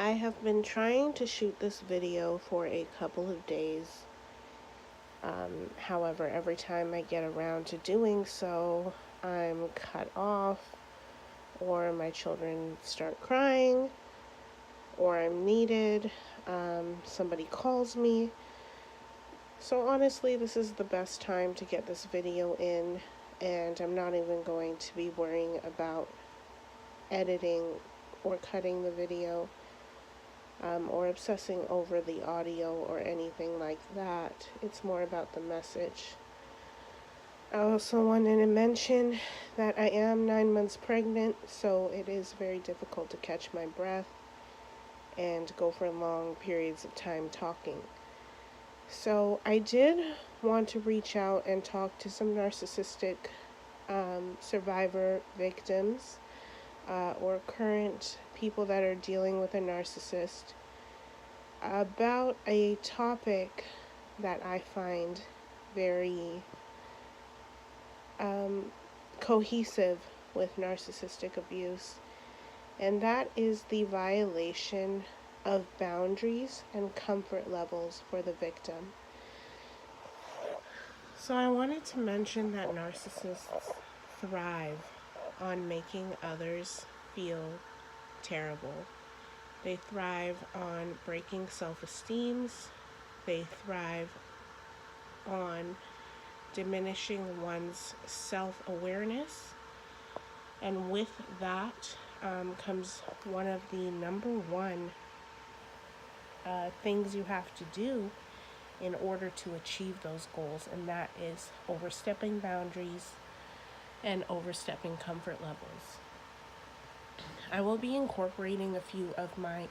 I have been trying to shoot this video for a couple of days. However, every time I get around to doing so, I'm cut off, or my children start crying, or I'm needed, somebody calls me. So honestly, this is the best time to get this video in, and I'm not even going to be worrying about editing or cutting the video. Or obsessing over the audio or anything like that. It's more about the message. I also wanted to mention that I am 9 months pregnant, so it is very difficult to catch my breath and go for long periods of time talking. So I did want to reach out and talk to some narcissistic survivor victims or current people that are dealing with a narcissist about a topic that I find very cohesive with narcissistic abuse, and that is the violation of boundaries and comfort levels for the victim. So I wanted to mention that narcissists thrive on making others feel terrible. They thrive on breaking self-esteems. They thrive on diminishing one's self-awareness. And with that comes one of the number one things you have to do in order to achieve those goals, and that is overstepping boundaries and overstepping comfort levels. I will be incorporating a few of my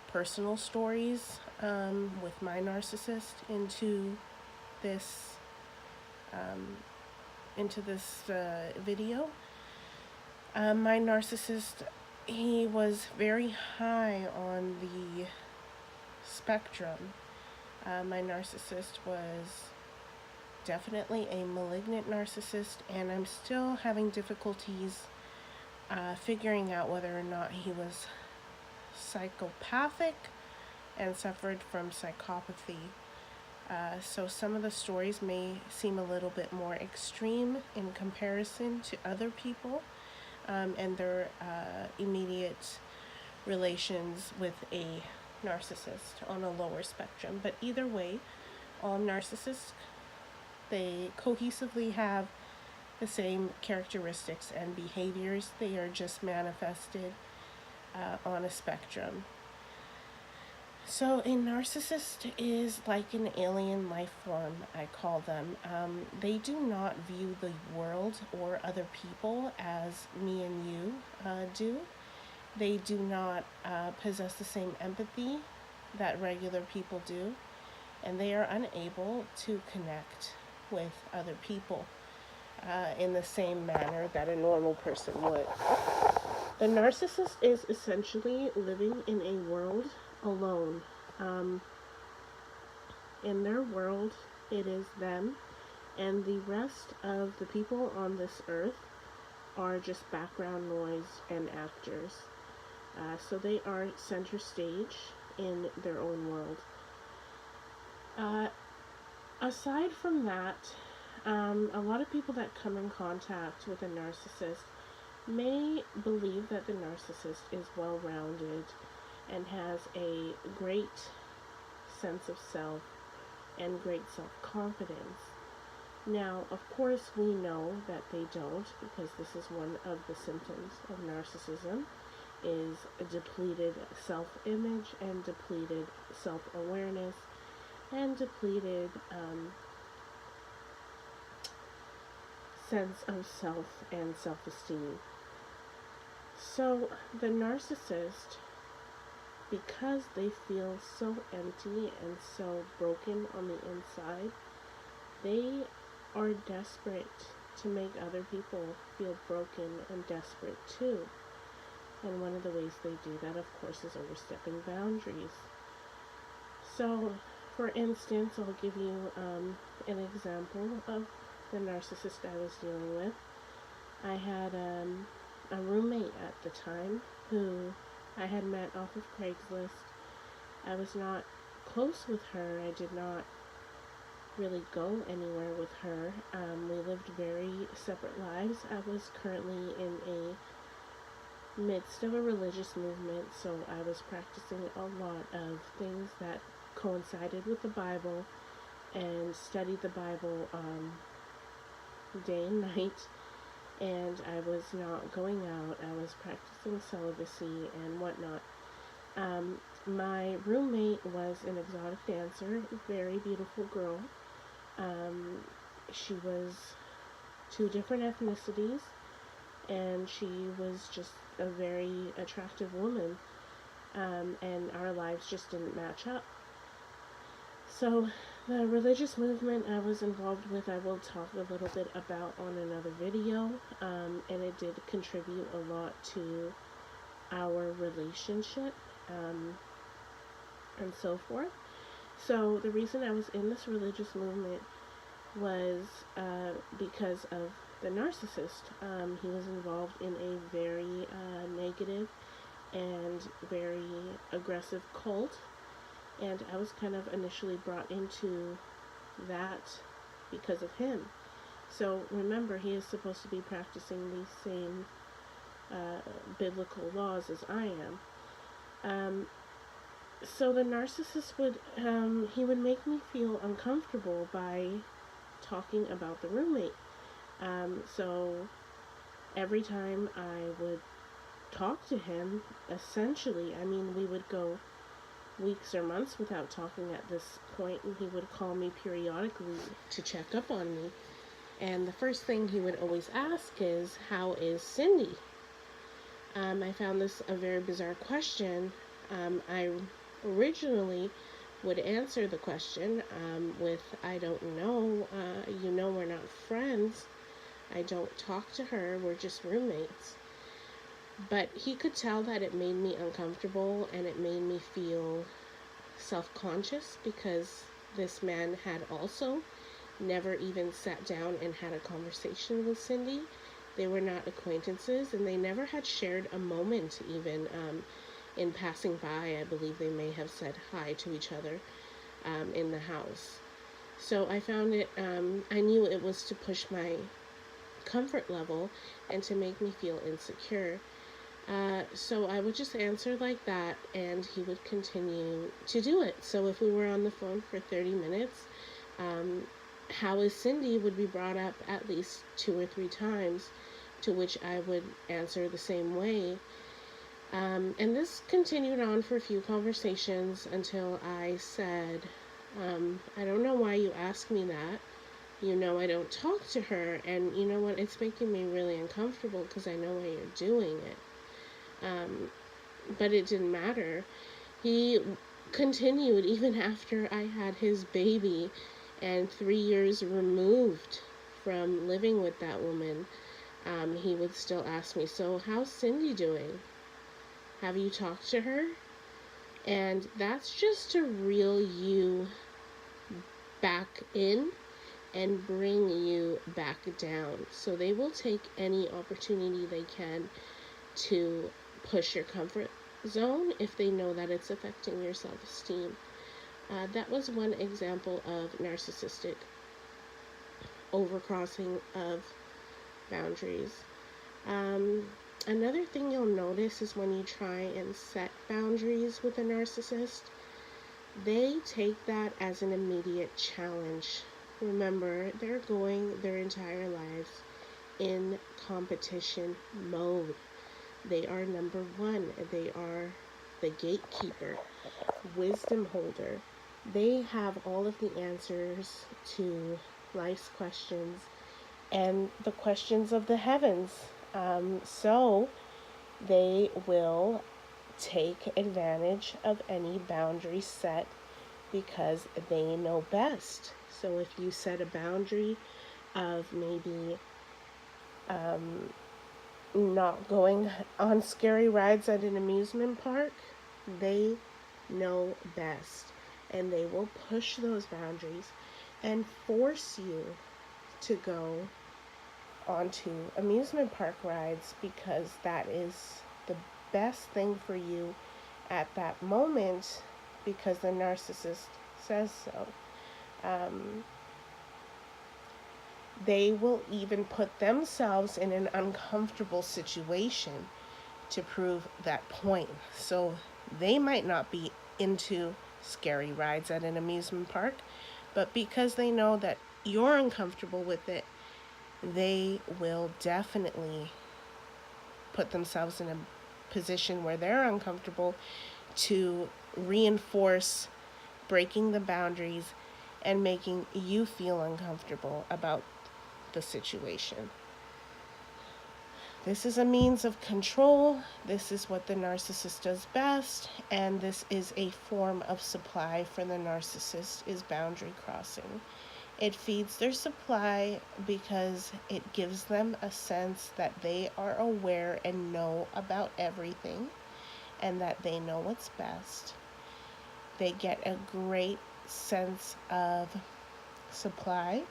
personal stories with my narcissist into this video. My narcissist, he was very high on the spectrum. My narcissist was definitely a malignant narcissist, and I'm still having difficulties figuring out whether or not he was psychopathic and suffered from psychopathy. So some of the stories may seem a little bit more extreme in comparison to other people and their immediate relations with a narcissist on a lower spectrum. But either way, all narcissists, they cohesively have the same characteristics and behaviors. They are just manifested on a spectrum. So a narcissist is like an alien life form, I call them. They do not view the world or other people as me and you do. They do not possess the same empathy that regular people do, and they are unable to connect with other people in the same manner that a normal person would. The narcissist is essentially living in a world alone. In their world, it is them, and the rest of the people on this earth are just background noise and actors. So they are center stage in their own world. Aside from that, a lot of people that come in contact with a narcissist may believe that the narcissist is well-rounded and has a great sense of self and great self-confidence. Now, of course, we know that they don't, because this is one of the symptoms of narcissism, is a depleted self-image and depleted self-awareness and depleted sense of self and self-esteem. So the narcissist, because they feel so empty and so broken on the inside, they are desperate to make other people feel broken and desperate too. And one of the ways they do that, of course, is overstepping boundaries. So, for instance, I'll give you an example of the narcissist I was dealing with. I had a roommate at the time who I had met off of Craigslist. I was not close with her. I did not really go anywhere with her. We lived very separate lives. I was currently in a midst of a religious movement, so I was practicing a lot of things that coincided with the Bible and studied the Bible day and night. And I was not going out. I was practicing celibacy and whatnot. My roommate was an exotic dancer, a very beautiful girl. She was two different ethnicities, and she was just a very attractive woman, and our lives just didn't match up. So the religious movement I was involved with, I will talk a little bit about on another video, and it did contribute a lot to our relationship, and so forth. So the reason I was in this religious movement was because of the narcissist. He was involved in a very negative and very aggressive cult, and I was kind of initially brought into that because of him. So remember, he is supposed to be practicing these same biblical laws as I am. So the narcissist would, he would make me feel uncomfortable by talking about the roommate. So every time I would talk to him, essentially, I mean, we would go weeks or months without talking at this point, and he would call me periodically to check up on me. And the first thing he would always ask is, "How is Cindy?" I found this a very bizarre question. I originally would answer the question with, "I don't know, we're not friends. I don't talk to her, we're just roommates." But he could tell that it made me uncomfortable, and it made me feel self-conscious, because this man had also never even sat down and had a conversation with Cindy. They were not acquaintances, and they never had shared a moment even. In passing by, I believe they may have said hi to each other in the house. So I found it, I knew it was to push my comfort level and to make me feel insecure. So I would just answer like that, and he would continue to do it. So if we were on the phone for 30 minutes, "How is Cindy?" would be brought up at least 2 or 3 times, to which I would answer the same way. And this continued on for a few conversations until I said, "I don't know why you ask me that. You know I don't talk to her, and you know what, it's making me really uncomfortable because I know why you're doing it." But it didn't matter. He continued even after I had his baby and 3 years removed from living with that woman. He would still ask me, "So how's Cindy doing? Have you talked to her?" And that's just to reel you back in and bring you back down. So they will take any opportunity they can to push your comfort zone if they know that it's affecting your self-esteem. That was one example of narcissistic overcrossing of boundaries. Another thing you'll notice is when you try and set boundaries with a narcissist, they take that as an immediate challenge. Remember, they're going their entire lives in competition mode. They are number one. They are the gatekeeper, wisdom holder. They have all of the answers to life's questions and the questions of the heavens. So they will take advantage of any boundary set because they know best. So if you set a boundary of maybe not going on scary rides at an amusement park, they know best, and they will push those boundaries and force you to go onto amusement park rides because that is the best thing for you at that moment because the narcissist says so. They will even put themselves in an uncomfortable situation to prove that point. So they might not be into scary rides at an amusement park, but because they know that you're uncomfortable with it, they will definitely put themselves in a position where they're uncomfortable to reinforce breaking the boundaries and making you feel uncomfortable about the situation. This is a means of control. This is what the narcissist does best, and this is a form of supply for the narcissist, is boundary crossing. It feeds their supply because it gives them a sense that they are aware and know about everything and that they know what's best. They get a great sense of supply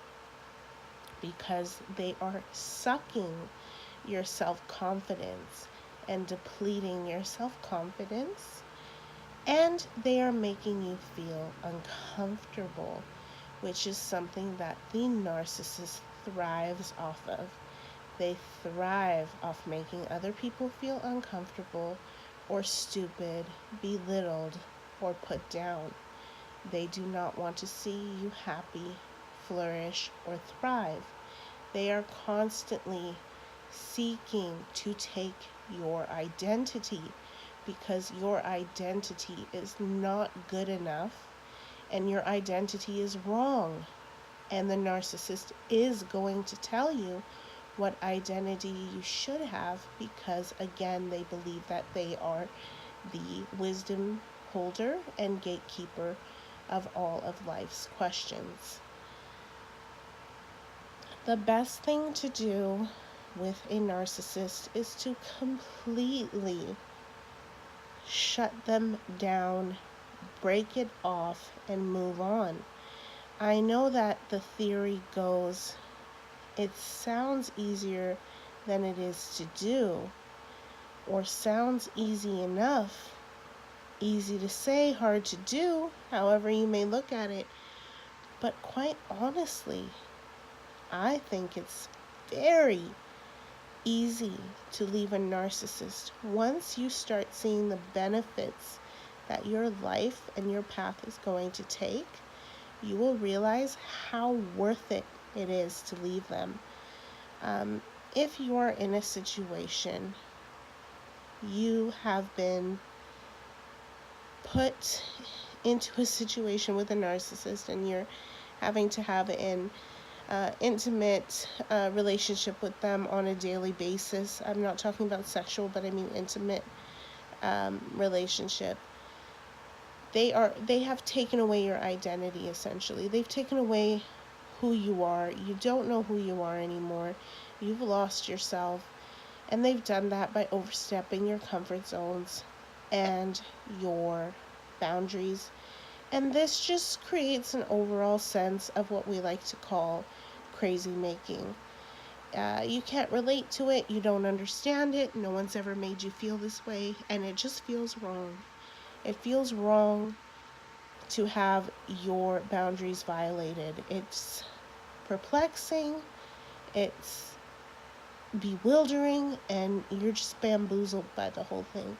because they are sucking your self-confidence and depleting your self-confidence, and they are making you feel uncomfortable, which is something that the narcissist thrives off of. They thrive off making other people feel uncomfortable or stupid, belittled, or put down. They do not want to see you happy, flourish, or thrive. They are constantly seeking to take your identity because your identity is not good enough and your identity is wrong. And the narcissist is going to tell you what identity you should have because, again, they believe that they are the wisdom holder and gatekeeper of all of life's questions. The best thing to do with a narcissist is to completely shut them down, break it off, and move on. I know that the theory goes, it sounds easier than it is to do, or sounds easy enough. Easy to say, hard to do, however you may look at it. But quite honestly, I think it's very easy to leave a narcissist. Once you start seeing the benefits that your life and your path is going to take, you will realize how worth it is to leave them. If you are in a situation, you have been put into a situation with a narcissist and you're having to have an intimate relationship with them on a daily basis. I'm not talking about sexual, but I mean intimate relationship. They have taken away your identity, essentially. They've taken away who you are. You don't know who you are anymore. You've lost yourself. And they've done that by overstepping your comfort zones and your boundaries. And this just creates an overall sense of what we like to call crazy making. You can't relate to it. You don't understand it. No one's ever made you feel this way. And it just feels wrong. It feels wrong to have your boundaries violated. It's perplexing. It's bewildering. And you're just bamboozled by the whole thing.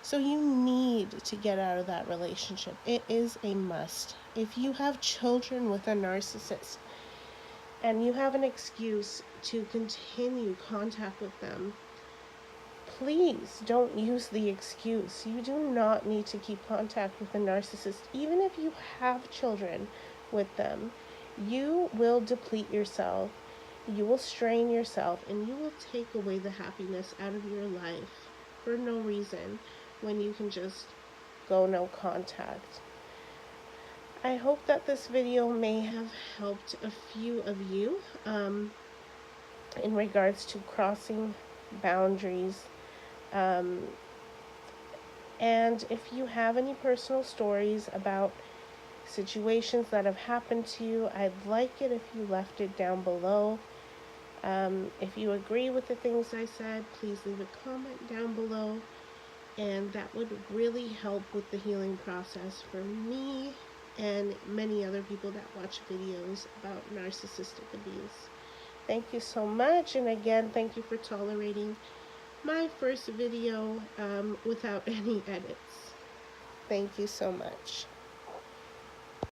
So you need to get out of that relationship. It is a must. If you have children with a narcissist and you have an excuse to continue contact with them, please don't use the excuse. You do not need to keep contact with a narcissist. Even if you have children with them, you will deplete yourself, you will strain yourself, and you will take away the happiness out of your life for no reason when you can just go no contact. I hope that this video may have helped a few of you in regards to crossing boundaries. And if you have any personal stories about situations that have happened to you, I'd like it if you left it down below. If you agree with the things I said, please leave a comment down below. and that would really help with the healing process for me and many other people that watch videos about narcissistic abuse. Thank you so much, and again, thank you for tolerating my first video without any edits. Thank you so much.